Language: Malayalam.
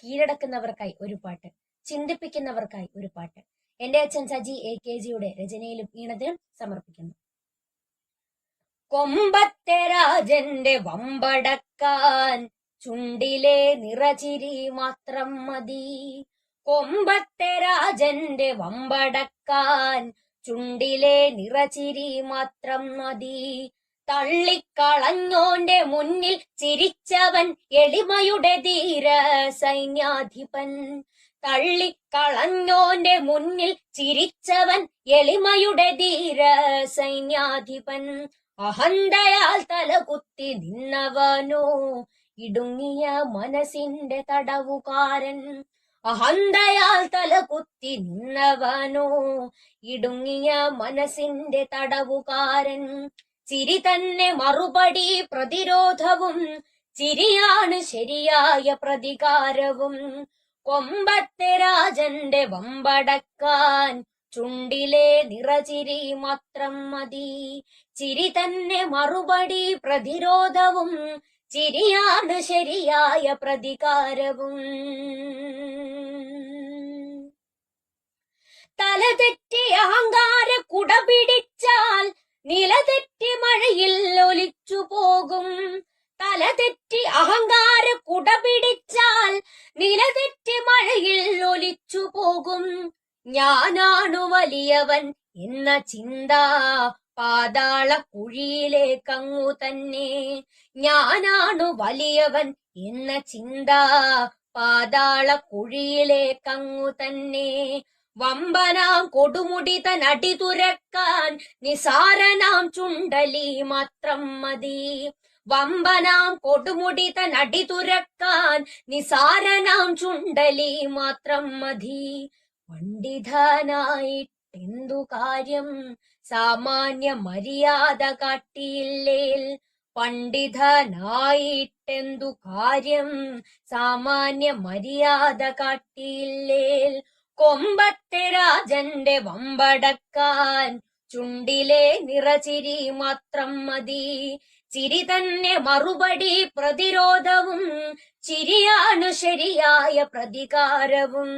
കീഴടക്കുന്നവർക്കായി ഒരു പാട്ട്, ചിന്തിപ്പിക്കുന്നവർക്കായി ഒരു പാട്ട് എന്റെ അച്ഛൻ സജി AKGയുടെ രചനയിലും ഈണത്തിലും സമർപ്പിക്കുന്നു. കൊമ്പത്തെ രാജന്റെ വമ്പടക്കാൻ ചുണ്ടിലെ നിറചിരി മാത്രം മതി. കൊമ്പത്തെ രാജന്റെ വമ്പടക്കാൻ ചുണ്ടിലെ നിറചിരി മാത്രം മതി. തള്ളിക്കളഞ്ഞോന്റെ മുന്നിൽ ചിരിച്ചവൻ എളിമയുടെ ധീര സൈന്യാധിപൻ. തള്ളിക്കളഞ്ഞോന്റെ മുന്നിൽ ചിരിച്ചവൻ എളിമയുടെ ധീര സൈന്യാധിപൻ. അഹന്തയാൽ തലകുത്തി നിന്നവനോ ഇടുങ്ങിയ മനസ്സിന്റെ തടവുകാരൻ. അഹന്തയാൽ തലകുത്തി നിന്നവനോ ഇടുങ്ങിയ മനസ്സിന്റെ തടവുകാരൻ. ചിരി തന്നെ മറുപടി പ്രതിരോധവും, ചിരിയാണ് ശരിയായ പ്രതികാരവും. കൊമ്പത്തെ രാജന്റെ വമ്പടക്കാൻ ചുണ്ടിലെ നിറചിരി മാത്രം മതി. ചിരി തന്നെ മറുപടി പ്രതിരോധവും, ചിരിയാണ് ശരിയായ പ്രതികാരവും. തലതെറ്റി അഹങ്കാര കുട പിടിച്ചാൽ നിലതെറ്റി മഴയിൽ ഒലിച്ചു പോകും. തലതെറ്റി അഹങ്കാര കുട പിടിച്ചാൽ നിലതെറ്റി മഴയിൽ ഒലിച്ചു പോകും. ഞാനാണു വലിയവൻ എന്ന ചിന്ത പാതാള കുഴിയിലേക്കങ്ങു തന്നെ. ഞാനാണു വലിയവൻ എന്ന ചിന്ത പാതാള കുഴിയിലേക്കങ്ങു തന്നെ. വമ്പനാം കൊടുമുടി തൻ അടി തുരക്കാൻ നിസാരനാം ചുണ്ടലി മാത്രം മതി. വമ്പനാം കൊടുമുടി തൻ അടി തുരക്കാൻ നിസാരനാം ചുണ്ടലി മാത്രം മതി. പണ്ഡിതനായിട്ടെന്തു കാര്യം സാമാന്യ മര്യാദ കാട്ടിയില്ലേൽ. പണ്ഡിതനായിട്ടെന്തു കാര്യം സാമാന്യ മര്യാദ കാട്ടിയില്ലേൽ. കൊമ്പത്തെ രാജന്റെ വമ്പടക്കാൻ ചുണ്ടിലെ നിറചിരി മാത്രം മതി. ചിരി തന്നെ മറുപടി പ്രതിരോധവും, ചിരിയാണ് ശരിയായ പ്രതികാരവും.